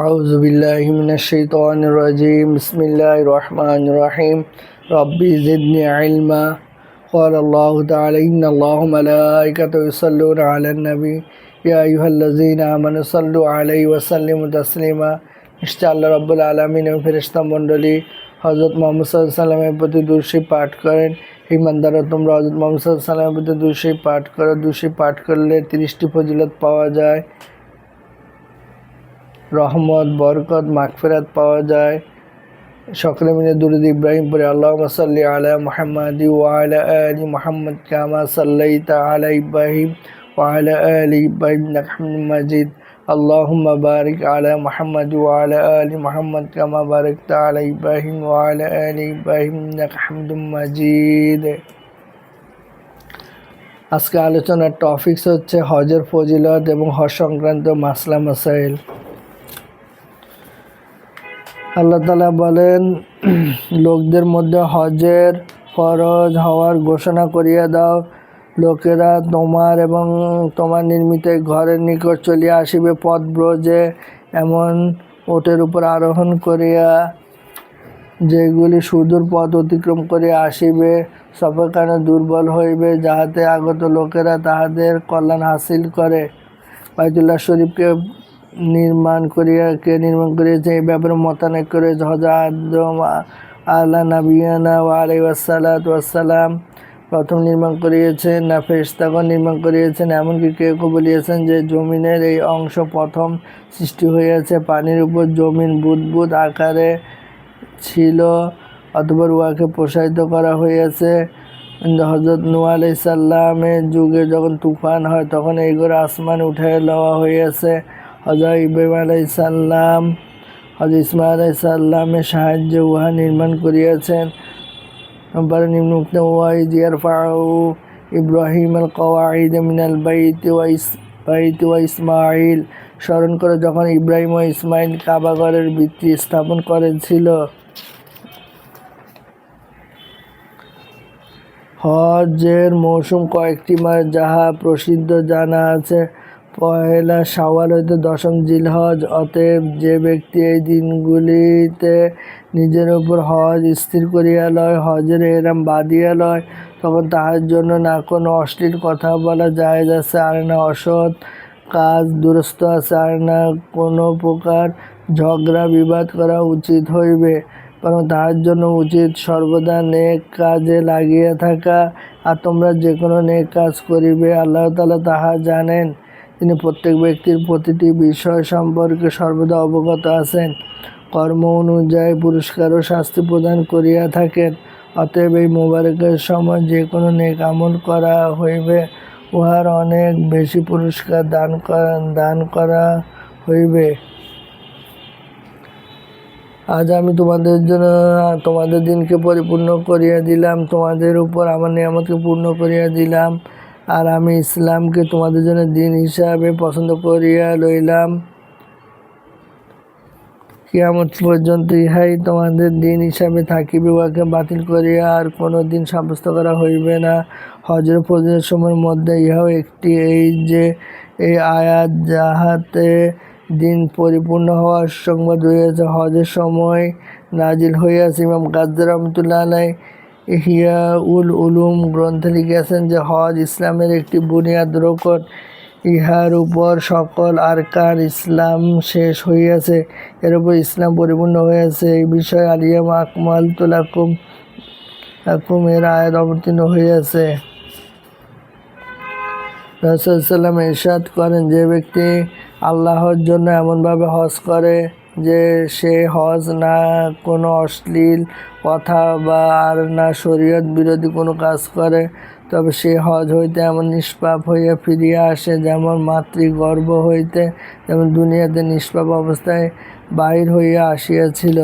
أعوذ بالله من الشيطان الرجيم بسم الله الرحمن الرحيم ربي زدني علما قال الله تعالى إن الله ملائكته يصلون على النبي يا أيها الذين آمنوا صلوا عليه وسلموا تسليما নিশ্চয় আল্লাহ রাব্বুল আলামিন এবং ফেরেশতা মণ্ডলী হযরত মুহাম্মদ সাল্লাল্লাহু আলাইহি ওয়াসাল্লামের প্রতি দুরূদ শরীফ পাঠ করেন। ঈমানদাররা তোমরা হযরত মুহাম্মদ সাল্লাল্লাহু আলাইহি ওয়াসাল্লামের প্রতি দুরূদ শরীফ পাঠ করো। দুরূদ শরীফ পাঠ করলে 30টি ফজিলত পাওয়া যায়, রহমত, বরকত, মাগফিরাত পাওয়া যায়। সকলে মিলে দুরূদ ইব্রাহিম পড়ে আল্লাহুম্মা সাল্লি আলা মুহাম্মাদ ওয়া আলা আলি মুহাম্মাদ কামা সাল্লাইতা আলা ইব্রাহিম ওয়া আলা আলি ইব্রাহিম ইন্নাকা হামিদুম মাজিদ। আল্লাহুম্মা বারিক আলা মুহাম্মাদ ওয়া আলা আলি মুহাম্মাদ কামা বারাকতা আলা ইব্রাহিম ওয়া আলা আলি ইব্রাহিম ইন্নাকা হামিদুম মাজিদ। আজকে আলোচনার টপিকস হচ্ছে হজের ফজিলত এবং হজ সংক্রান্ত মাসলা মাসাইল। আল্লাহ তাআলা বলেন, লোকদের মধ্যে হজের ফরজ হওয়ার ঘোষণা করিয়া দাও। লোকেরা তোমার এবং তোমার নির্মিত ঘরের নিকট চলিয়া আসিবে পথব্রজে, এমন ওটের উপর আরোহণ করিয়া যেগুলি সুদূর পথ অতিক্রম করিয়া আসিবে, সফর কারণে দুর্বল হইবে, যাহাতে আগত লোকেরা তাহাদের কল্যাণ হাসিল করে। বাইতুল্লাহ শরীফকে নির্মাণ করিয়েছে এই ব্যাপারে মতানৈক্য করেছে। হযরত আদম আলা নাবিয়ানা ওয়া আলাইহি ওয়াসসালাতু ওয়াসসালাম প্রথম নির্মাণ করিয়েছেন না ফেরেশতাগণ নির্মাণ করিয়েছেন। এমনকি কেউ কেউ বলিয়েছেন যে জমিনের এই অংশ প্রথম সৃষ্টি হইয়াছে। পানির উপর জমিন বুদবুদ আকারে ছিল, অতঃপর উহাকে প্রসারিত করা হইয়াছে। হযরত নূহ আলাইহিস সালামের যুগে যখন তুফান হয় তখন এইগুলো আসমানে উঠাইয়া লওয়া হইয়াছে। হযরত ইব্রাহিম আলাইহিস সালাম হযরত ইসমাঈল আলাইহিস সালামের সাহায্যে উহা নির্মাণ করিয়াছেন। পরে নিম্নোক্ত ওয়াইদ ইয়ারফাউ ইব্রাহিম আল কওয়াইদ মিনাল বাইতি ওয়া ইসমাঈল স্মরণ করে যখন ইব্রাহিম ও ইসমাঈল কাবাঘরের ভিত্তি স্থাপন করেছিল। হজের মৌসুম কয়েকটি মাস যাহা প্রসিদ্ধ জানা আছে। পহেলা শাওয়াল হইতে দশম জিলহজ। অতএব যে ব্যক্তি এই দিনগুলিতে নিজের উপর হজ স্থির করিয়া লয়, হজের এহরাম বাঁধিয়া লয়, তখন তাহার জন্য না কোনো অশ্লীল কথা বলা জায়েজ আছে, আর না অসৎ কাজ দুরস্ত আছে, আর না কোনো প্রকার ঝগড়া বিবাদ করা উচিত হইবে, বরং তাহার জন্য উচিত সর্বদা নেক কাজে লাগিয়া থাকা। আর তোমরা যে কোনো নেক কাজ করিবে, আল্লাহ তাআলা তাহা জানেন। তিনি প্রত্যেক ব্যক্তির প্রতিটি বিষয় সম্পর্কে সর্বদা অবগত আছেন। কর্ম অনুযায়ী পুরস্কার ও শাস্তি প্রদান করিয়া থাকেন। অতএব এই মোবারকের সময় যে কোনো নেক আমল করা হইবে, উহার অনেক বেশি পুরস্কার দান করা হইবে। আজ আমি তোমাদের দিনকে পরিপূর্ণ করিয়া দিলাম, তোমাদের উপর আমার নিয়ামতকে পূর্ণ করিয়া দিলাম, আর আমি ইসলামকে তোমাদের জন্য দিন হিসাবে পছন্দ করিয়া লইলাম। কিয়ামত পর্যন্ত ইহাই তোমাদের দিন হিসাবে থাকিবে, উহাকে বাতিল করিয়া আর কোনো দিন সাব্যস্ত করা হইবে না। হজের ফজিলতের সময়ের মধ্যে ইহাও একটি, এই যে এই আয়াত যাহাতে দিন পরিপূর্ণ হওয়ার সংবাদ রয়েছে, হজের সময় নাজিল হইয়াছে। ইমাম গাজ্জালী রাহমাতুল্লাহ আলাইহি ইহইয়াউল উলুম গ্রন্থে লিখিয়াছেন যে হজ ইসলামের একটি বুনিয়াদ রোকন। ইহার উপর সকল আরকান ইসলাম শেষ হইয়াছে, এর উপর ইসলাম পরিপূর্ণ হইয়াছে। এই বিষয়ে আলিয়ামা আকমালতু লাকুম এর আয়াত অবতীর্ণ হইয়াছে। রাসূল সাল্লাল্লাহু আলাইহি ওয়াসাল্লাম ইরশাদ করেন, যে ব্যক্তি আল্লাহর জন্য এমনভাবে হজ করে যে সে হজ না কোনো অশ্লীল কথা বা আর না শরীয়ত বিরোধী কোনো কাজ করে, তবে সে হজ হইতে এমন নিষ্পাপ হইয়া ফিরিয়া আসে যেমন মাতৃগর্ভ হইতে যেমন দুনিয়াতে নিষ্পাপ অবস্থায় বাহির হইয়া আসিয়াছিল।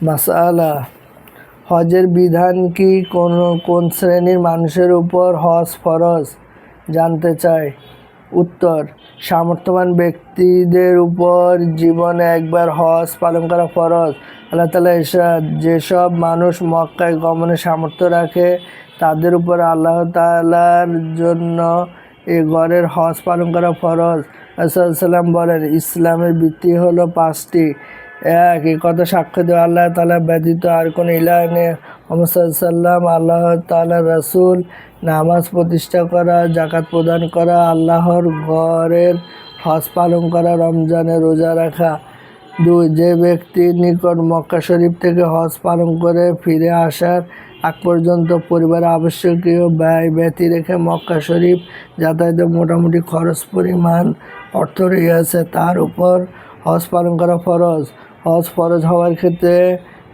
মাসআলা, হজের বিধান কি? কোন শ্রেণীর মানুষের উপর হজ ফরজ জানতে চায়। উত্তর, সামর্থ্যবান ব্যক্তিদের উপর জীবনে একবার হজ পালন করা ফরজ। আল্লাহ তাআলা ইরশাদ, যেসব মানুষ মক্কায় গমনে সামর্থ্য রাখে তাদের উপর আল্লাহ তাআলার জন্য এ ঘরের হজ পালন করা ফরজ। রাসূলুল্লাহ সাল্লাম বলেন, ইসলামের ভিত্তি হলো 5টি। এক, এই কথা সাক্ষ্য দেওয়া আল্লাহ তাআলা ব্যতীত আর কোনো ইলাহ নেই, মুহাম্মদ সাল্লাল্লাহু আল্লাহ তাআলার রাসূল। নামাজ প্রতিষ্ঠা করা, যাকাত প্রদান করা, আল্লাহর ঘরের হজ পালন করা, রমজানের রোজা রাখা। 2, যে ব্যক্তির নিকট মক্কা শরীফ থেকে হজ পালন করে ফিরে আসার আগ পর্যন্ত পরিবারের আবশ্যকীয় ব্যয় ব্যতি রেখে মক্কা শরীফ যাতায়াতের মোটামুটি খরচ পরিমাণ অর্থ রয়েছে তার উপর হজ পালন করা ফরজ। হজ ফরজ হওয়ার ক্ষেত্রে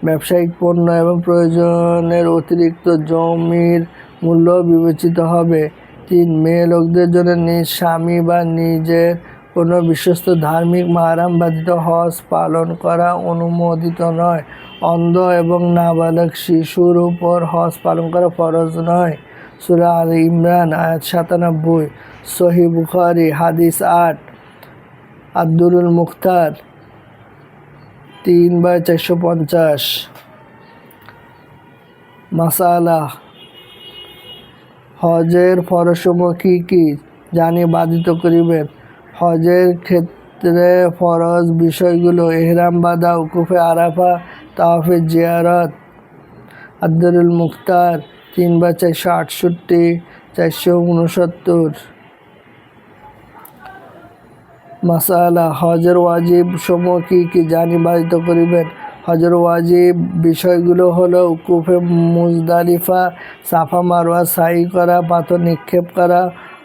ব্যবসায়িক পণ্য এবং প্রয়োজনের অতিরিক্ত জমির মূল্য বিবেচিত হবে। 3, মেয়ে লোকদের জন্য নিজ স্বামী বা নিজের কোনো বিশ্বস্ত ধার্মিক মাহরাম ব্যতীত হজ পালন করা অনুমোদিত নয়। অন্ধ এবং নাবালক শিশুর উপর হজ পালন করা ফরজ নয়। সূরা আলে ইমরান আয়াত 97, সহিহ বুখারী হাদিস 8, আদ-দুরুল মুখতার 3/450। মাসালা, হজের ফরজসমূহ কি কি জানিয়ে বাধিত করিবেন। হজের ক্ষেত্রে ফরজ বিষয়গুলো: ইহরাম বাঁধা, উকুফে আরাফা, তাওয়াফে জিয়ারত। আদ-দুরুল মুখতার 3/468, 469। মাসালা, হজের ওয়াজিব সমূহ কি কি জানিয়ে বাধিত করিবেন। হজের ওয়াজিব বিষয়গুলো হলো উকুফে মুজদালিফা, সাফা মারওয়া সাই করা, পাথর নিক্ষেপ করা,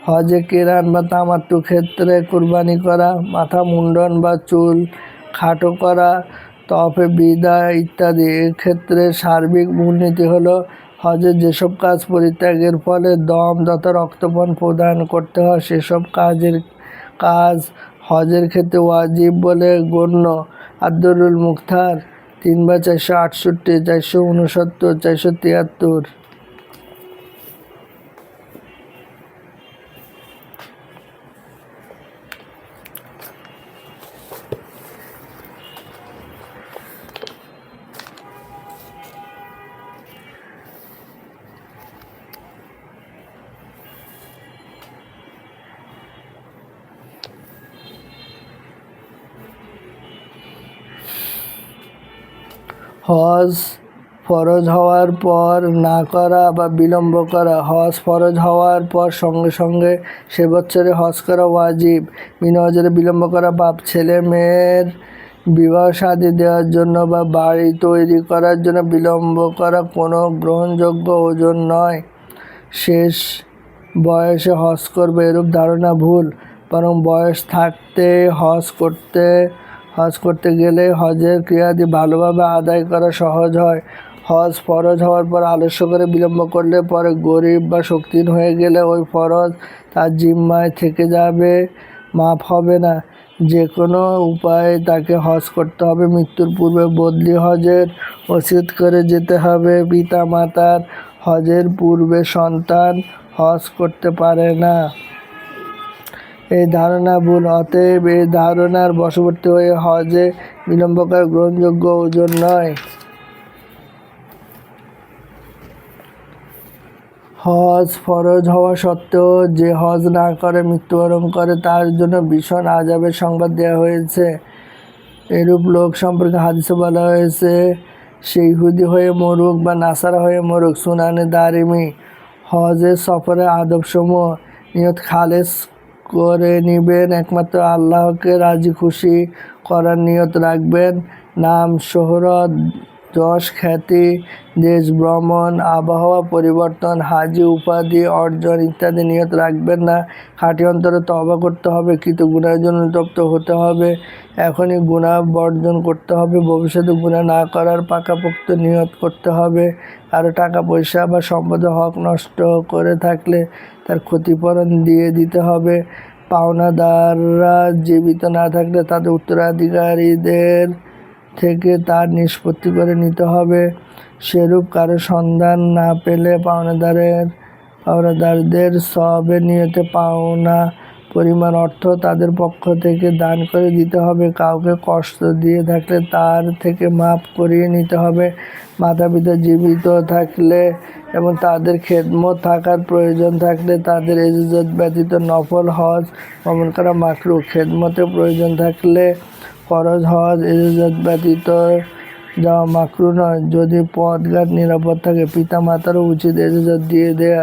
হজে কিরান বা তামাত্তু ক্ষেত্রে কুরবানি করা, মাথা মুন্ডন বা চুল খাটো করা, তওয়াফে বিদা ইত্যাদি। এক্ষেত্রে সার্বিক মূলনীতি হলো হজের যেসব কাজ পরিত্যাগের ফলে দম তথা রক্তপাত প্রদান করতে হয় সেসব কাজ হজের ক্ষেত্রে ওয়াজিব বলে গণ্য। আদ-দুরুল মুখতার 3/468, 469, 473। হজ ফরজ হওয়ার পর না করা বা বিলম্ব করা। হজ ফরজ হওয়ার পর সঙ্গে সঙ্গে সে বছরে হজ করা ওয়াজিব। বিনা হজে বিলম্ব করা পাপ। ছেলে মেয়ের বিবাহ শাদী দেওয়ার জন্য বা বাড়ি তৈরি করার জন্য বিলম্ব করা কোনো গ্রহণযোগ্য ওজন নয়। শেষ বয়সে হজ করবে এরূপ ধারণা ভুল, বরং বয়স থাকতে হজ করতে গেলে হজের ক্রিয়াদি ভালোভাবে আদায় করা সহজ হয়। হজ ফরজ হওয়ার পর আলস্য করে বিলম্ব করলে পরে গরিব বা শক্তিহীন হয়ে গেলে ওই ফরজ তার জিম্মায় থেকে যাবে, মাফ হবে না। যে কোনো উপায়ে তাকে হজ করতে হবে। মৃত্যুর পূর্বে বদলি হজের ওসিয়ত করে যেতে হবে। পিতা মাতার হজের পূর্বে সন্তান হজ করতে পারে না, এই ধারণা ভুল। অতএব এই ধারণার বশবর্তী হয়ে হজে বিলম্ব করা গ্রহণযোগ্য ওজন নয়। হজ ফরজ হওয়া সত্ত্বেও যে হজ না করে মৃত্যুবরণ করে তার জন্য ভীষণ আযাবের সংবাদ দেওয়া হয়েছে। এরূপ লোক সম্পর্কে হাদিসে বলা হয়েছে, সে ইহুদি হয়ে মরুক বা নাসারা হয়ে মরুক। সুনানে দারিমি। হজের সফরের আদবসমূহ: নিয়ত খালেস করে নিবেন, একমাত্র আল্লাহকে রাজি খুশি করার নিয়ত রাখবেন। নাম, শোহরত, যশ খ্যাতি, দেশ ভ্রমণ, আবহাওয়া পরিবর্তন, হাজি উপাধি অর্জন ইত্যাদি নিয়ত রাখবেন না। খাঁটি অন্তরে তওবা করতে হবে, কৃত গুনাহের জন্য অনুতপ্ত হতে হবে, এখনই গুনাহ বর্জন করতে হবে, ভবিষ্যতে গুনাহ না করার পাকাপোক্ত নিয়ত করতে হবে। কারো টাকা পয়সা বা সম্পদের হক নষ্ট করে থাকলে তার ক্ষতিপূরণ দিয়ে দিতে হবে। পাওনাদাররা জীবিত না থাকলে তাদের উত্তরাধিকারীদের থেকে তার নিষ্পত্তি করে নিতে হবে। সেরূপ কারো সন্ধান না পেলে পাওনাদারদের সওয়াবের নিয়তে পাওনা পরিমাণ অর্থ তাদের পক্ষ থেকে দান করে দিতে হবে। কাউকে কষ্ট দিয়ে থাকলে তার থেকে মাফ করিয়ে নিতে হবে। মাতা পিতা জীবিত থাকলে এবং তাদের খেদমত থাকার প্রয়োজন থাকলে তাদের ইজাজত ব্যতীত নফল হজ গমন করা মাকরুহ। খেদমতের প্রয়োজন থাকলে ফরজ হজ ইজাজত ব্যতীত যাওয়া মাকরুহ নয়। যদি পথঘাট নিরাপদ থাকে পিতা মাতারও উচিত ইজাজত দিয়ে দেয়া।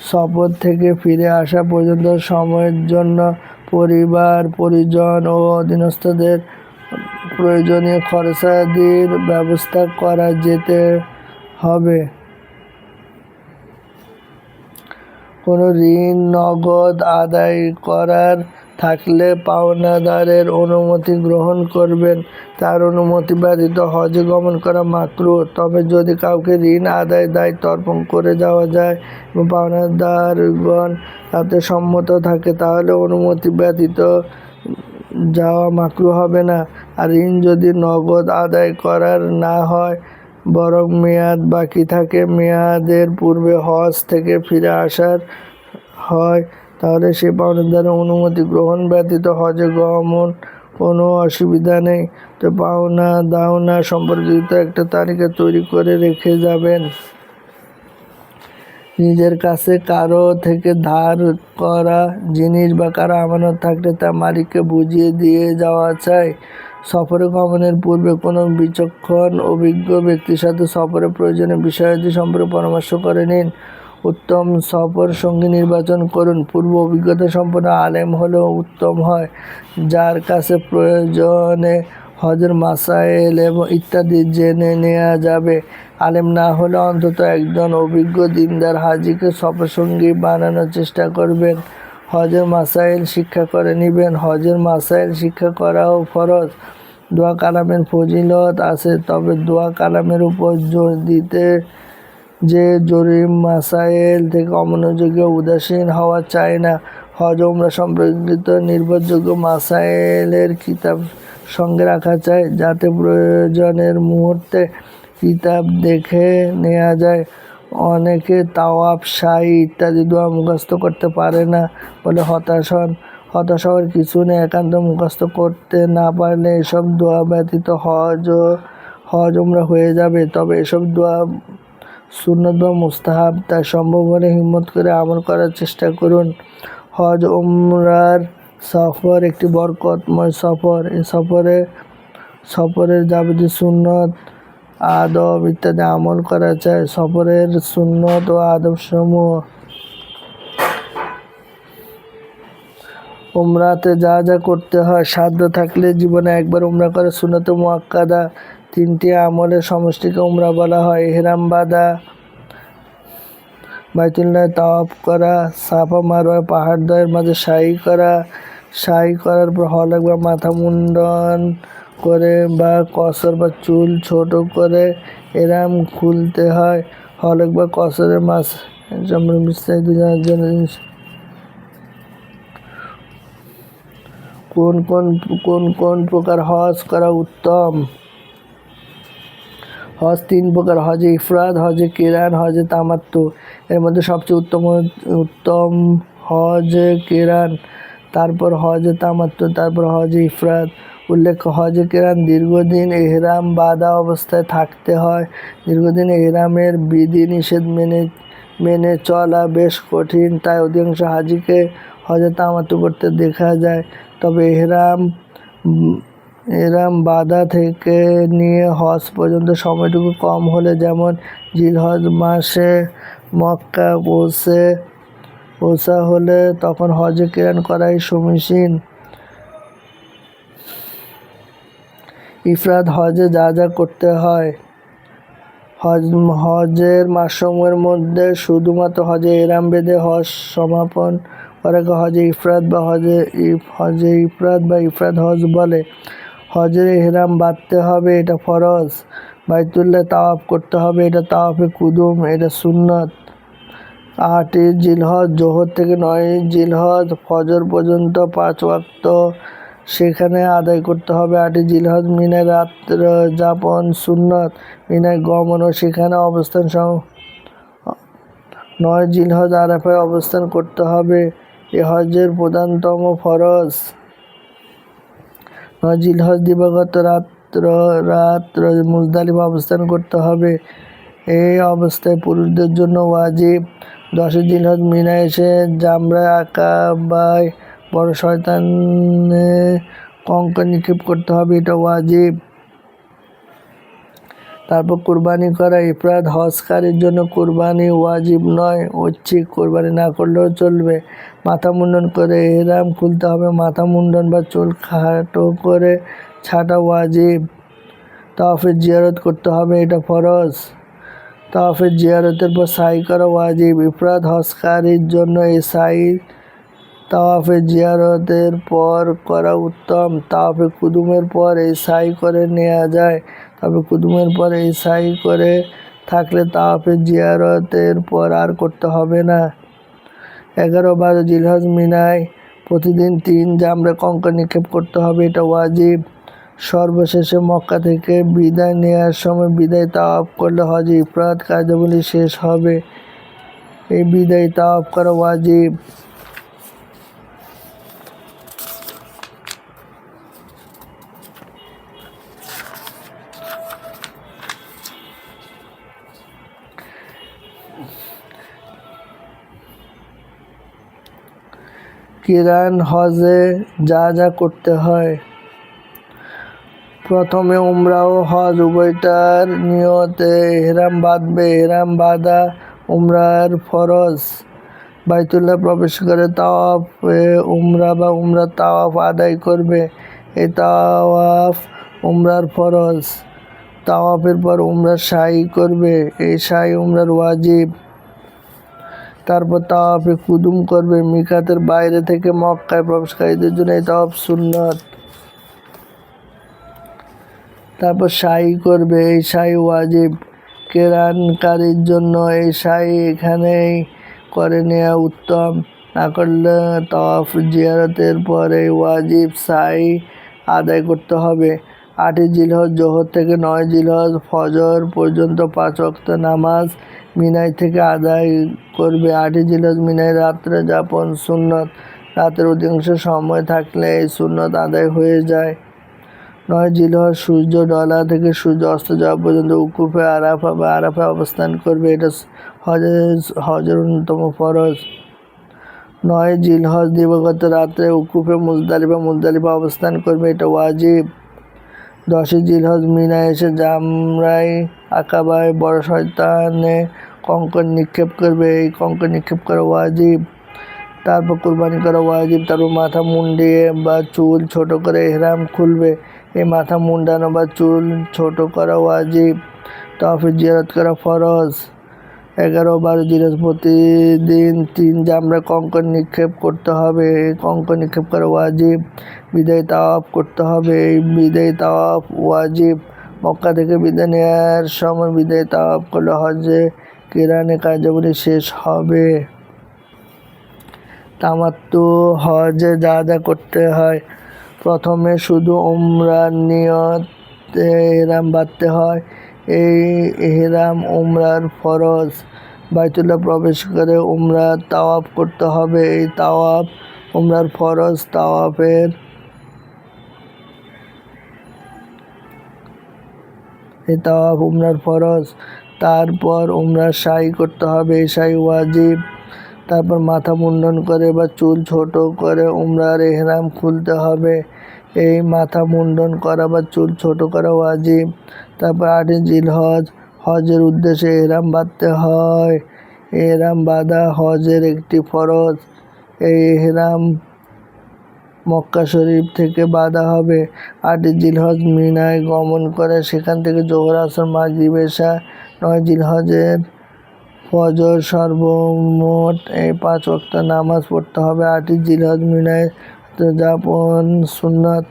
সফর থেকে ফিরে আসা পর্যন্ত সময়ের জন্য পরিবার পরিজন ও অধীনস্থদের প্রয়োজনীয় খরচাদির ব্যবস্থা করা যেতে হবে। কোনো ঋণ নগদ আদায় করার থাকলে পাওনাদারের অনুমতি গ্রহণ করবেন। তার অনুমতি ব্যতীত হজে গমন করা মাকরুহ। তবে যদি কাউকে ঋণ আদায়ের দায়িত্ব অর্পণ করে যাওয়া যায় এবং পাওনাদারগণ তাতে সম্মত থাকে তাহলে অনুমতি ব্যতীত যাওয়া মাকরুহ হবে না। আর ঋণ যদি নগদ আদায় করার না হয় বরং মেয়াদ বাকি থাকে, মেয়াদের পূর্বে হজ থেকে ফিরে আসার হয়, তাহলে সে পাওনাদারের অনুমতি গ্রহণ ব্যতীত হজে গমন কোনো অসুবিধা নেই। তো পাওনা দাওনা সম্পর্কিত একটা তালিকা তৈরি করে রেখে যাবেন। নিজের কাছে কারো থেকে ধার করা জিনিস বা কারো আমানত থাকলে তা মালিককে বুঝিয়ে দিয়ে যাওয়া চাই। সফরে গমনের পূর্বে কোনো বিচক্ষণ অভিজ্ঞ ব্যক্তির সাথে সফরের প্রয়োজনীয় বিষয়াদি সম্পর্কে পরামর্শ করে নিন। উত্তম সফর সঙ্গী নির্বাচন করুন। পূর্ব অভিজ্ঞতা সম্পন্ন আলেম হলেও উত্তম হয়, যার কাছে প্রয়োজনে হজের মাসাইল এবং ইত্যাদি জেনে নেওয়া যাবে। আলেম না হলে অন্তত একজন অভিজ্ঞ দিনদার হাজিকে সফরসঙ্গী বানানোর চেষ্টা করবেন। হজের মাসাইল শিক্ষা করে নেবেন। হজের মাসাইল শিক্ষা করাও ফরজ। দোয়া কালামের ফজিলত আছে, তবে দোয়া কালামের উপর জোর দিতে যে জরুরি মাসাইল থেকে অমনোযোগী উদাসীন হওয়া চায় না। হজ উমরা সম্পর্কিত নির্ভরযোগ্য মাসাইলের কিতাব সঙ্গে রাখা চাই, যাতে প্রয়োজনের মুহূর্তে কিতাব দেখে নেওয়া যায়। অনেকে তাওয়াফ, সাই ইত্যাদি দোয়া মুখস্থ করতে পারে না বলে হতাশ হন। হতাশ হওয়ার কিছু নেই। একান্ত মুখস্থ করতে না পারলে এসব দোয়া ব্যতীত হজ উমরা হয়ে যাবে। তবে এসব দোয়া সুন্নত বা মুস্তাহাব, তাই সম্ভব হলে হিম্মত করে আমল করার চেষ্টা করুন। হজ উমরার সফর একটি বরকতময় সফর। এ সফরের যাবতীয় সুন্নত আদব ইত্যাদি আমল করা চাই। সফরের সুন্নত ও আদব সমূহ: উমরাতে যা যা করতে হয়, সাধ্য থাকলে জীবনে একবার উমরা করে সুন্নতে মুআক্কাদা। 3টি আমলের সমষ্টিকে উমরা বলা হয়: ইহরাম বাঁধা, বাইতুল্লাহ তাওয়াফ করা, সাফা মারওয়া পাহাড়দ্বয়ের মাঝে সাই করা, সাই করার পর হলক বা মাথা মুন্ডন করে বা কসর বা চুল ছোট করে ইহরাম খুলতে হয়। হলক বা কসরের মাঝ বিস্তারিত জানার জন্য কোন কোন প্রকার হজ করা উত্তম? হজ 3 প্রকার: হজে ইফরাদ, হজে কিরান, হজে তামাত্তু। এর মধ্যে সবচেয়ে উত্তম হজে কিরান, তারপর হজে তামাত্তু, তারপর হজে ইফরাদ। উল্লেখ্য, হজে কিরান দীর্ঘদিন ইহরাম বাঁধা অবস্থায় থাকতে হয়। দীর্ঘদিন ইহরামের বিধি নিষেধ মেনে চলা বেশ কঠিন, তাই অধিকাংশ হাজিকে হজে তামাত্তু করতে দেখা যায়। তবে ইহরাম বাঁধা থেকে নিয়ে হজ পর্যন্ত সময়টুকু কম হলে, যেমন জিলহজ মাসে মক্কা পৌঁছা হলে, তখন হজে কিরান করাই সমীচীন। ইফরাদ হজে যা যা করতে হয়: হজের মাসসমূহের মধ্যে শুধুমাত্র হজে ইহরাম বেঁধে হজ সমাপন করাকে হজে ইফরাদ বা ইফরাদ হজ বলে। হজের ইহরাম বাঁধতে হবে, এটা ফরজ। বাইতুল্লাহ তাওয়াফ করতে হবে, এটা তাওয়াফে কুদুম, এটা সুন্নত। 8ই জিলহজ জোহর থেকে 9ই জিলহজ ফজর পর্যন্ত 5 ওয়াক্ত সেখানে আদায় করতে হবে। 8ই জিলহজ মিনায় রাত্র যাপন সুন্নত। মিনায় গমন ও সেখানে অবস্থান 9 জিলহজ আরাফায় অবস্থান করতে হবে। এ হজের প্রধানতম ফরজ। 9 জিলহজ দিবাগত রাত্র মুজদালিফা অবস্থান করতে হবে। এই অবস্থায় পুরুষদের জন্য ওয়াজিব। 10 জিলহজ মিনায় এসে জামরায় আকাবায় বড় শয়তানে কঙ্কর নিক্ষেপ করতে হবে, এটা ওয়াজিব। তারপর কুরবানি করা ইফরাদ হজকারীর জন্য কুরবানি ওয়াজিব নয়, ঐচ্ছিক। কুরবানি না করলেও চলবে। মাথা মুন্ডন করে ইহরাম খুলতে হবে। মাথা মুন্ডন বা চুল খাটো করে ছাঁটা ওয়াজিব। তাওয়াফের জিয়ারত করতে হবে, এটা ফরজ। তাওয়াফের জিয়ারতের পর সাই করা ওয়াজিব। ইফরাদ হজকারীর জন্য এই সাই তাওয়াফের জিয়ারতের পর করা উত্তম। তাওয়াফে কুদুমের পর এই সাই করে নেওয়া যায়, তবে কুদুমের পর এই সাই করে থাকলে তাওয়াফের জিয়ারতের পর আর করতে হবে না। 11-12 জিলহজ মিনায় প্রতিদিন 3 জামরা কঙ্কর নিক্ষেপ করতে হবে, এটা ওয়াজিব। সর্বশেষে মক্কা থেকে বিদায় নেওয়ার সময় বিদায় তাওয়াফ করলে হজে ইফরাদ কার্যাবলী শেষ হবে। এই বিদায় তাওয়াফ করা ওয়াজিব। কিরান হজে যা যা করতে হয়। প্রথমে উমরা ও হজ উভয়টার নিয়তে ইহরাম বাঁধবে। ইহরাম বাঁধা উমরার ফরজ। বাইতুল্লাহ প্রবেশ করে তাওয়াফ উমরা বা উমরা তাওয়াফ আদায় করবে। এই তাওয়াফ উমরার ফরজ। তাওয়াফের পর উমরা সাই করবে, এই সাই উমরার ওয়াজিব। তারপর তাওয়াফে কুদুম করবে। মিকাতের বাইরে থেকে মক্কায় প্রবেশকারীদের জন্য এই তাওয়াফ সুন্নত। তারপর সাই করবে, এই সাই ওয়াজিব। কেরানকারীর জন্য এই সাই এখানেই করে নেওয়া উত্তম। না করলে তাওয়াফ জিয়ারতের পর এই ওয়াজিব সাই আদায় করতে হবে। 8 জিলহজ জোহর থেকে 9 জিলহজ ফজর পর্যন্ত 5 ওয়াক্ত নামাজ মিনায় থেকে আদায় করবে। 8 জিলহজ মিনায় রাত্রে যাপন সুন্নত। রাতের অধিকাংশ সময় থাকলে এই সুন্নত আদায় হয়ে যায়। 9 জিলহজ সূর্য ডলা থেকে সূর্য অস্ত যাওয়া পর্যন্ত উকুফে আরাফা বা আরাফায় অবস্থান করবে, এটা হজের অন্যতম ফরজ। 9 জিলহজ দিবাগত রাত্রে উকুফে মুজদালিফা অবস্থান করবে, এটা ওয়াজিব। 10 জিলহজ মিনায় এসে জামরায় আকাবায় বড় শয়তানে কঙ্কর নিক্ষেপ করবে, এই কঙ্কর নিক্ষেপ করা ওয়াজিব। তারপর কুরবানি করা ওয়াজিব। তারপর মাথা মুন্ডিয়ে বা চুল ছোট করে ইহরাম খুলবে, এই মাথা মুন্ডানো বা চুল ছোট করা ওয়াজিব। তাওয়াফের জিয়ারত করা ফরজ। 11-12 জিলহজ প্রতিদিন 3 জামরা কঙ্কর নিক্ষেপ করতে হবে, এই কঙ্কর নিক্ষেপ করা ওয়াজিব। বিদায় তাওয়াফ করতে হবে, এই বিদায় তাওয়াফ ওয়াজিব। মক্কা থেকে বিদায় নেওয়ার সময় বিদায় তাওয়াফ করলে হজে কিরানে কার্যাবলী শেষ হবে। তামাত্তু হজে যা যা করতে হয়। প্রথমে শুধু উমরার নিয়তে ইহরাম বাঁধতে হয়, এই ইহরাম উমরার ফরজ। বাইতুল্লাহ প্রবেশ করে উমরা তাওয়াফ করতে হবে, এই তাওয়াফ উমরার ফরজ। এই তাওয়াফ উমরার ফরজ। তারপর উমরা সাই করতে হবে, এই সাই ওয়াজিব। তারপর মাথা মুন্ডন করে বা চুল ছোট করে উমরার ইহরাম খুলতে হবে, এই মাথা মুন্ডন করা বা চুল ছোট করা ওয়াজিব। তারপর 8 জিলহজ হজের উদ্দেশ্যে ইহরাম বাঁধতে হয়। ইহরাম বাঁধা হজের একটি ফরজ। এই ইহরাম মক্কা শরীফ থেকে বাঁধা হবে। 8 জিলহজ মিনায় গমন করে সেখান থেকে জোহর আসর মাগরিব এশা 9 জিলহজের ফজর সর্বমোট এই 5 ওয়াক্ত নামাজ পড়তে হবে। 8 জিলহজ মিনায় যাপন সুন্নত।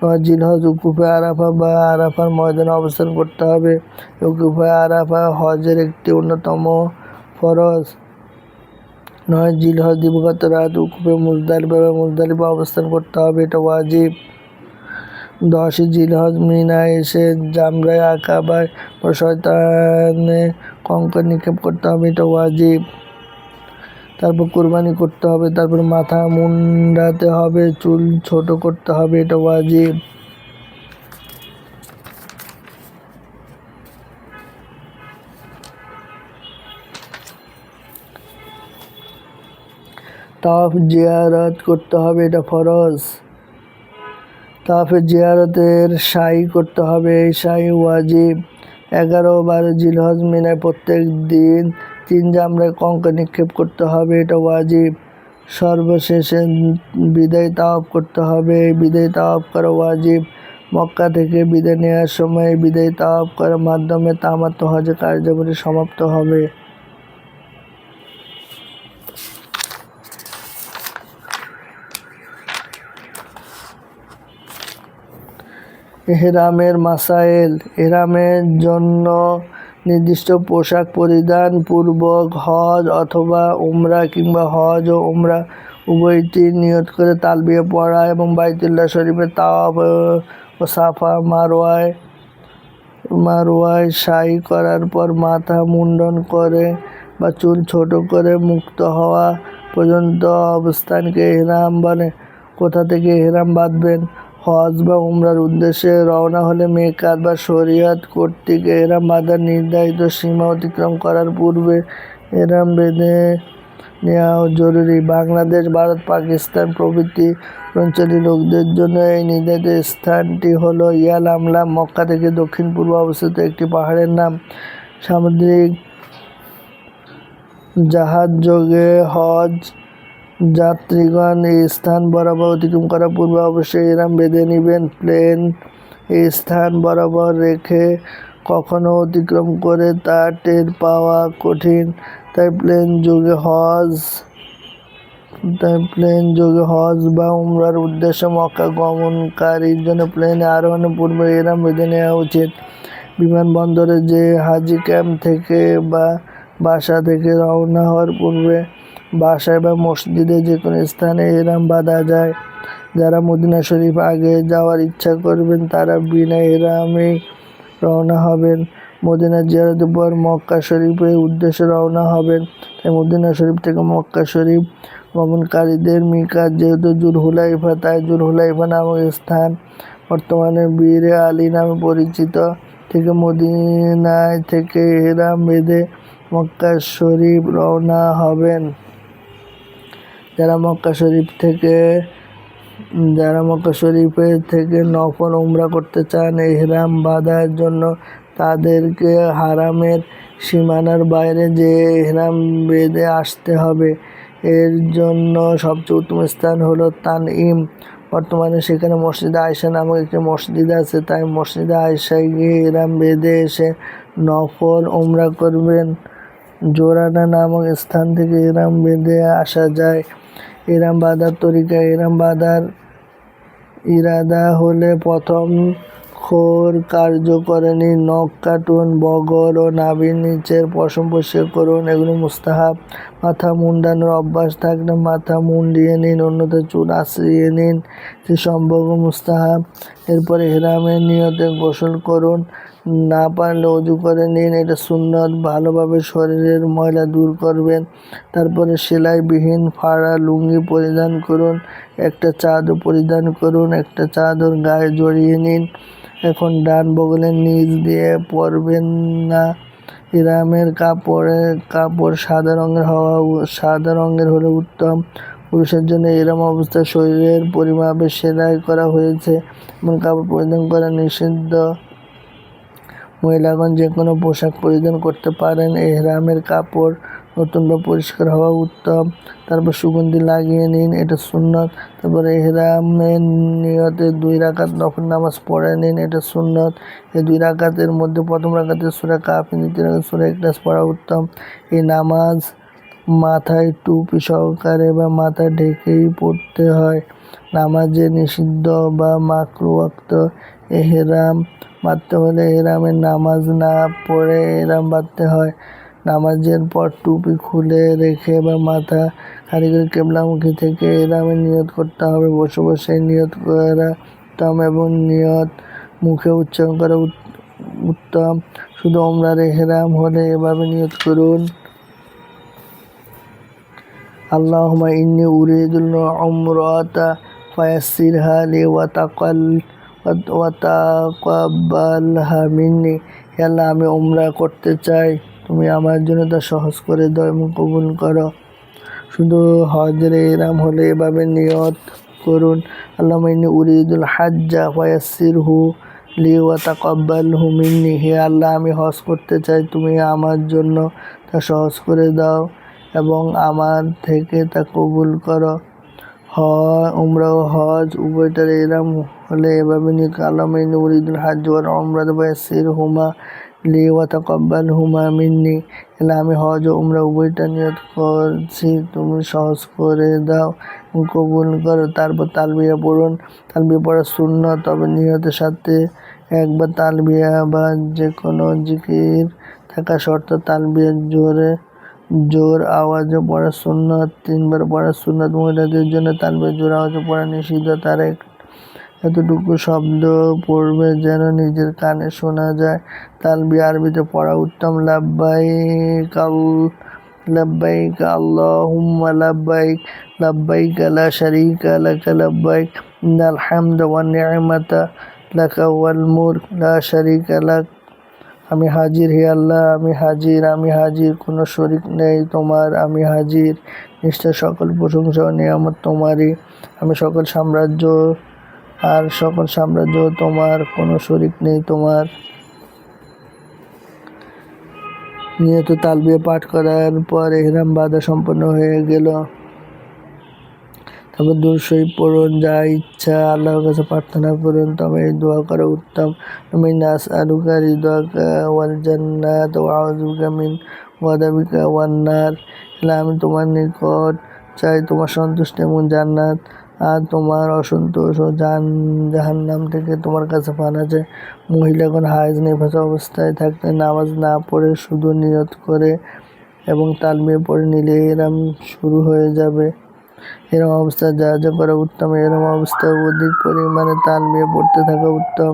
9 জিলহজ উকুফে আরাফা বা আরাফার ময়দানে অবস্থান করতে হবে। উকুফে আরাফা হজের একটি অন্যতম ফরজ। 9 জিলহজ দিবাগত রাত উকুফে মুজদালিফা অবস্থান করতে হবে, এটা ওয়াজিব। 10 জিলহজ মিনায় এসে জামরায় আকাবায় শয়তানে কঙ্কর নিক্ষেপ করতে হবে, এটা ওয়াজিব। তারপর কুরবানি করতে হবে, তারপর মাথা মুন্ডাতে হবে, চুল ছোট করতে হবে, এটা ওয়াজিব। তাওয়াফ জিয়ারত করতে হবে, এটা ফরজ। তাওয়াফে জিয়ারতের সাই করতে হবে, এই সাই ওয়াজিব। 11-12 জিলহজ মিনায় প্রত্যেক দিন 3 জামরায় কঙ্কর নিক্ষেপ করতে হবে, এটা ওয়াজিব। সর্বশেষে বিদায় তাওয়াফ করতে হবে, এই বিদায় তাওয়াফ করা ওয়াজিব। মক্কা থেকে বিদায় নেওয়ার সময় বিদায় তাওয়াফ করার মাধ্যমে তামাত্তু হজের কার্যাবলী সমাপ্ত হবে। এহরামের মাসাইল। এহরামের জন্য নির্দিষ্ট পোশাক পরিধান পূর্বক হজ অথবা উমরা কিংবা হজ ও উমরা উভয়টি নিয়ত করে তালবিয়া পড়া এবং বাইতুল্লাহ শরীফের তাওয়াফ ও সাফা মারওয়ায় সাই করার পর মাথা মুন্ডন করে বা চুল ছোট করে মুক্ত হওয়া পর্যন্ত অবস্থানকে এহরাম বলে। কোথা থেকে এহরাম বাঁধবেন? হজ বা উমরার উদ্দেশ্যে রওনা হলে মিকাত বা শরীয়ত কর্তৃক এহরাম বাঁধার নির্ধারিত সীমা অতিক্রম করার পূর্বে এহরাম বেঁধে নেওয়া জরুরি। বাংলাদেশ, ভারত, পাকিস্তান প্রভৃতি অঞ্চলের লোকদের জন্য এই নির্ধারিত স্থানটি হলো ইয়ালামলাম, মক্কা থেকে দক্ষিণ পূর্বে অবস্থিত একটি পাহাড়ের নাম। সামুদ্রিক জাহাজযোগে হজ যাত্রীগণ এই স্থান বরাবর অতিক্রম করার পূর্বে অবশ্যই এহরাম বেঁধে নেবেন। প্লেন এই স্থান বরাবর রেখে কখনো অতিক্রম করে তা টের পাওয়া কঠিন, তাই প্লেন যোগে হজ বা উমরার উদ্দেশ্যে মক্কা গমনকারীর জন্য প্লেনে আরোহণের পূর্বে এহরাম বেঁধে নেওয়া উচিত। বিমানবন্দরে যে হাজি ক্যাম্প থেকে বা বাসা থেকে রওনা হওয়ার পূর্বে বাসায় বা মসজিদে যে কোনো স্থানে এহরাম বাঁধা যায়। যারা মদিনা শরীফ আগে যাওয়ার ইচ্ছা করবেন তারা বিনা এহরামেই রওনা হবেন। মদিনা জিয়ারতের পর মক্কা শরীফের উদ্দেশ্যে রওনা হবেন, তাই মদিনা শরীফ থেকে মক্কা শরীফ গমনকারীদের মিকাত যেহেতু জুলহুলাইফা, তাই জুলহুলাইফা নামক স্থান বর্তমানে বীরে আলী নামে পরিচিত থেকে মদিনায় থেকে এহরাম বেঁধে মক্কা শরীফ রওনা হবেন। যারা মক্কা শরীফে থেকে নফল উমরা করতে চান, এহরাম বাঁধার জন্য তাদেরকে হারামের সীমানার বাইরে যে এহরাম বেঁধে আসতে হবে। এর জন্য সবচেয়ে উত্তম স্থান হলো তানঈম। বর্তমানে সেখানে মসজিদে আয়েশা নামক একটি মসজিদ আছে, তাই মসজিদে আয়েশায় গিয়ে এহরাম বেঁধে এসে নফল উমরা করবেন। জোরানা নামক স্থান থেকে এহরাম বেঁধে আসা যায়। এহরাম বাঁধার তরিকা। এহরাম বাঁধার ইরাদা হলে প্রথম খোর কার্য করে নিন, নখ কাটুন, বগল ও নাভির নিচের পশম পরিষ্কার করুন, এগুলো মুস্তাহাব। মাথা মুন্ডানোর অভ্যাস থাকলে মাথা মুন্ডিয়ে নিন, অন্যথা চুল আঁচড়িয়ে নিন, এটি সম্ভব মুস্তাহাব। এরপর এহরামের নিয়তে গোসল করুন, না পারলে ওযু করে নিন, এটা সুন্নত। ভালোভাবে শরীরের ময়লা দূর করবেন। তারপরে সেলাইবিহীন ফাড়া লুঙ্গি পরিধান করুন, একটা চাদর পরিধান করুন, একটা চাদর গায়ে জড়িয়ে নিন। এখন ডান বগলের নিচ দিয়ে পরবেন না। ইহরামের কাপড় সাদা রঙের হলে উত্তম। পুরুষের জন্য ইহরাম অবস্থায় শরীরের পরিমাপে সেলাই করা হয়েছে এমন কাপড় পরিধান করা নিষিদ্ধ। মহিলাগণ যে কোনো পোশাক পরিধান করতে পারেন। এহরামের কাপড় নতুন বা পরিষ্কার হওয়া উত্তম। তারপর সুগন্ধি লাগিয়ে নিন, এটা সুন্নত। তারপর এহরামের নিয়তে 2 রাকাত নফল নামাজ পড়ে নিন, এটা সুন্নত। এই 2 রাকাতের মধ্যে প্রথম রাকাতে সূরা কাহফ, দ্বিতীয় রাকাতে সূরা ইখলাস পড়া উত্তম। এই নামাজ মাথায় টুপি সহকারে বা মাথা ঢেকেই পড়তে হয়। নামাজে নিষিদ্ধ বা মাকরুহ ওয়াক্ত এহরাম বাঁধতে হলে এহরামের নামাজ না পড়ে এহরাম বাঁধতে হয়। নামাজের পর টুপি খুলে রেখে বা মাথা খালি করে কিবলামুখী থেকে এহরামের নিয়ত করতে হবে। বসে বসে নিয়ত করা উত্তম এবং নিয়ত মুখে উচ্চারণ করা উত্তম। শুধু উমরার এহরাম হলে এভাবে নিয়ত করুন। আল্লাহুম্মা ইন্নী উরিদুল উমরাতা ফায়াসসিরহা লি ওয়া তাকাব্বালহা মিন্নি। হে আল্লাহ, আমি উমরা করতে চাই, তুমি আমার জন্য তা সহজ করে দাও এবং কবুল করো। শুধু হজের ইহরাম হলে এভাবে নিয়ত করুন, আল্লাহুম্মা ইন্নী উরিদুল হাজ্জা ফায়াসসিরহু লি ওয়া তাকাব্বালহু মিন্নি। হে আল্লাহ, আমি হজ করতে চাই, তুমি আমার জন্য তা সহজ করে দাও এবং আমার থেকে তা কবুল করো। উমরা ও হজ উভয়টার ইহরাম হলে এভাবে নিয়ত, আল্লাহুম্মা ইন্নী উরিদুল হাজ্জ ওয়াল উমরাতা ফায়াসসিরহুমা লি ওয়া তাকাব্বালহুমা মিন্নি। এলা আমি হজ ও উমরা উভয়টা নিয়ত করছি, তুমি সহজ করে দাও এবং কবুল করো। তারপর তালবিয়া পড়ুন। তালবিয়া পড়া সুন্নাত, তবে নিয়তের সাথে একবার তালবিয়া বা যে কোনো জিকির থাকা শর্ত। তালবিয়া জোর আওয়াজে পড়া সুন্নাত, 3 বার পড়া সুন্নাত। মহিলাদের জন্য তালবিয়া জোর আওয়াজে পড়া নিষিদ্ধ, তারা এতটুকু শব্দ পড়বে যেন নিজের কানে শোনা যায়। তালবিয়া আরবিতে পড়া উত্তম। লাব্বাইক আল্লাহুম্মা লাব্বাইক, লাব্বাইক লা শারীকা লাকা লাব্বাইক, ইন্নাল হামদা ওয়ান নি'মাতা লাকা ওয়াল মুলক লা শারীকা লাক। আমি হাজির, হে আল্লাহ, আমি হাজির, কোনো শরীক নেই তোমার, আমি হাজির। নিশ্চয় সকল প্রশংসা ও নিয়ামত তোমারই। আমি সকল সাম্রাজ্য তোমার, কোনো শরীক নেই তোমার। নিয়ত তালবিয়া পাঠ করার পর ইহরাম বাঁধা সম্পন্ন হয়ে গেল। তারপর দুরূদ শরীফ পড়ুন, যা ইচ্ছা আল্লাহর কাছে প্রার্থনা করুন, তবে এই দোয়া করা উত্তম। ইন্নী আসআলুকা রিদাকা ওয়াল জান্নাত ওয়া আউযু বিকা মিন গাদাবিকা ওয়ান নার। আমি তোমার নিকট চাই তোমার সন্তুষ্টি এবং জান্নাত, আর তোমার অসন্তোষ ও জাহান্নাম থেকে তোমার কাছে পানা চাই। মহিলাগণ হায়েজ নিফাস অবস্থায় থাকতে নামাজ না পড়ে শুধু নিয়ত করে এবং তালবিয়া পড়ে নিলে ইহরাম শুরু হয়ে যাবে। এরম অবস্থায় যা করা উত্তম, এরম অবস্থায় অধিক পরিমাণে তালবিয়া পড়তে থাকা উত্তম।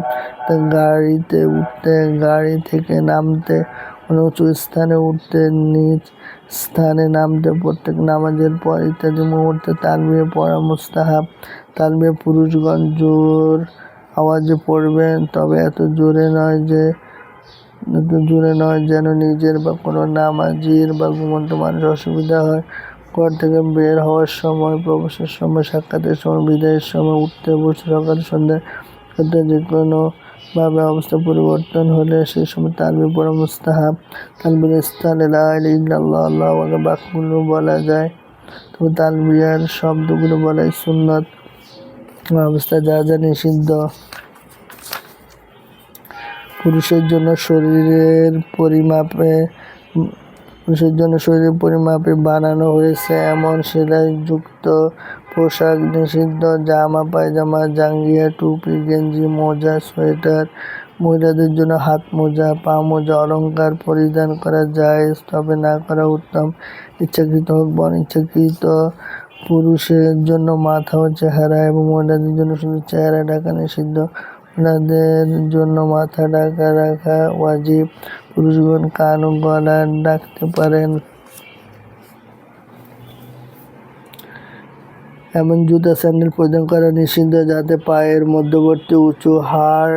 গাড়িতে উঠতে, গাড়ি থেকে নামতে, কোনো উঁচু স্থানে উঠতে, নিজ স্থানে নামতে, প্রত্যেক নামাজের পর ইত্যাদি মুহূর্তে তালবিয়া পড়া মুস্তাহাব। তালবিয়া পুরুষগণ জোর আওয়াজে পড়বেন, তবে এত জোরে নয় যেন নিজের বা কোনো নামাজির বা ঘুমন্ত মানুষের অসুবিধা হয়। ঘর থেকে বের হওয়ার সময়, প্রবেশের সময়, সাক্ষাতের সময়, বিদায়ের সময়, উঠতে বসে, সকাল সন্ধ্যা করতে যে কোনো ভাবে অবস্থা পরিবর্তন হলে সেই সময় তালবিয়া পড়া মুস্তাহাব। তালবিয়ার স্থানে লা ইলাহা ইল্লাল্লাহ, আল্লাহু আকবার বাক্যগুলো বলা যায়, তবে তালবিয়ার শব্দগুলো বলাই সুন্নাত। অবস্থা যা নিষিদ্ধ। পুরুষের জন্য শরীরের পরিমাপে বানানো হয়েছে এমন সেলাইযুক্ত পোশাক নিষিদ্ধ। জামা, পায়জামা, জাঙ্গিয়া, টুপি, গেঞ্জি, মোজা, সোয়েটার। মহিলাদের জন্য হাত মোজা, পা মোজা, অলংকার পরিধান করা জায়েজ, তবে না করা উত্তম। ইচ্ছাকৃত হোক বা অনিচ্ছাকৃত। পুরুষের জন্য মাথা ও চেহারা এবং মহিলাদের জন্য শুধু চেহারা ঢাকা নিষিদ্ধ। মহিলাদের জন্য মাথা ঢাকা রাখা ওয়াজিব। পুরুষগণ কান ও গলা ঢাকতে পারেন। এমন জুতা, স্যান্ডেল পরিধান করা নিষিদ্ধ যাতে পায়ের মধ্যবর্তী উঁচু হাড়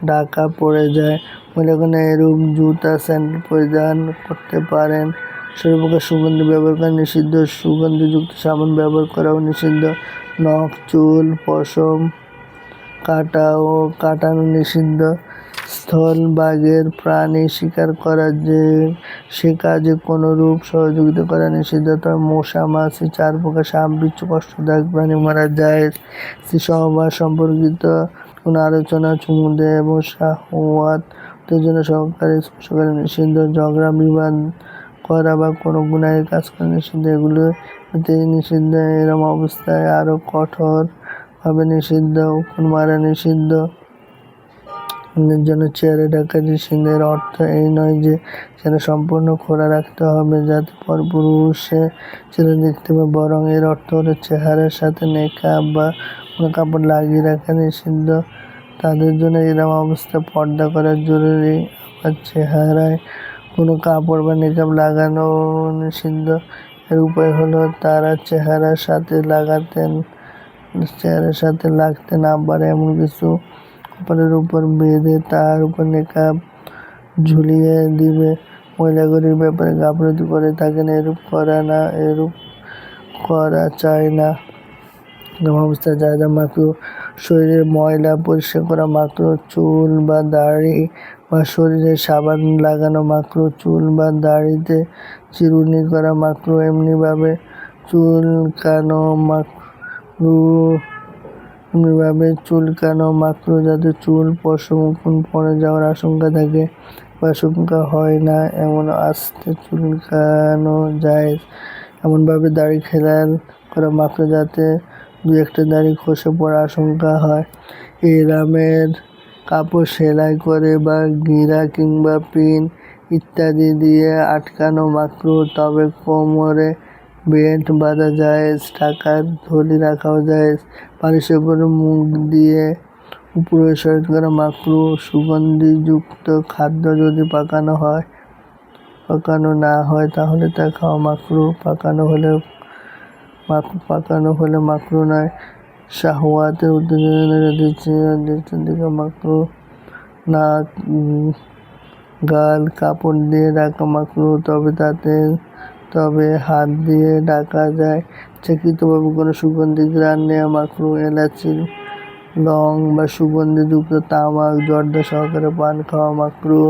ঢাকা পড়ে যায়। মহিলাগণ এরূপ জুতা, স্যান্ডেল পরিধান করতে পারেন। শরীরপোকা সুগন্ধি ব্যবহার করা নিষিদ্ধ। সুগন্ধিযুক্ত সাবান ব্যবহার করাও নিষিদ্ধ। নখ, চুল, পশম কাটানো নিষিদ্ধ। স্থলভাগের প্রাণী শিকার করা সে কাজে কোনরূপ সহযোগিতা করা নিষিদ্ধ, তবে মশা, মাছি, 4 প্রকার সাপ, বিচ্ছু, কষ্টদায়ক প্রাণী মারা যায়। সহবাস সম্পর্কিত কোন আলোচনা, চুমু দেয়া এবং শাহওয়াত উত্তেজনা সহকারে স্পর্শ করা নিষিদ্ধ। ঝগড়া বিবাদ করা বা কোনো গুনাহের কাজ করা নিষিদ্ধ, এগুলোতেই নিষিদ্ধ। এরম অবস্থায় আরো কঠোর ভাবে নিষিদ্ধ। উকুন মারা নিষিদ্ধ। অন্যের জন্য চেহারা ঢাকা নিষিদ্ধ। এর অর্থ এই নয় যে চেহারা সম্পূর্ণ খোলা রাখতে হবে যাতে পরপুরুষে চেহারা দেখতে পায়, বরং এর অর্থ হলো চেহারার সাথে নেকাব বা কোনো কাপড় লাগিয়ে রাখা নিষিদ্ধ। তাদের জন্য এরম অবস্থায় পর্দা করা জরুরি। আবার চেহারায় কোনো কাপড় বা নেকাব লাগানো নিষিদ্ধ। এর উপায় হলো তারা চেহারার সাথে লাগতে না পারে এমন কিছু কপালের উপর বেঁধে তার উপর নেকাব ঝুলিয়ে দিবে। মহিলাগুলির ব্যাপারে গাফিলতি করে থাকেন, এরূপ করা চায় না। অবস্থা জায়দা মাকরুহ। শরীরের ময়লা পরিষ্কার করা মাকরুহ। চুল বা দাড়ি বা শরীরে সাবান লাগানো মাকরুহ। চুল বা দাড়িতে চিরুনি করা মাকরুহ। এমনিভাবে চুলকানো মাকরুহ যাতে চুল পশম পড়ে যাওয়ার আশঙ্কা থাকে বা আশঙ্কা হয় না এমন আস্তে চুলকানো জায়েজ। এমনভাবে দাড়ি খেলাল করা মাকরুহ যাতে দু একটা দাড়ি খসে পড়ার আশঙ্কা হয়। ইহরামের কাপড় সেলাই করে বা গিরা কিংবা পিন ইত্যাদি দিয়ে আটকানো মাকরুহ। তবে কোমরে বেল্ট বাঁধা জায়েজ, টাকার থলি রাখাও জায়েজ। বালিশের উপর মুখ দিয়ে উপরে শয়ন করা মাকরুহ। সুগন্ধিযুক্ত খাদ্য যদি পাকানো না হয় তাহলে তা খাওয়া মাকরুহ। পাকানো হলে মাকরুহ নয়। শাহওয়াতের উত্তেজনার দিকে মাকরুহ। নাক, গাল কাপড় দিয়ে ঢাকা মাকরুহ, তবে হাত দিয়ে ঢাকা যায়। ইচ্ছাকৃতভাবে কোনো সুগন্ধি ঘ্রাণ নেওয়া মাকরুহ। এলাচি, লং বা সুগন্ধিযুক্ত তামাক জর্দা সহকারে পান খাওয়া মাকরুহ।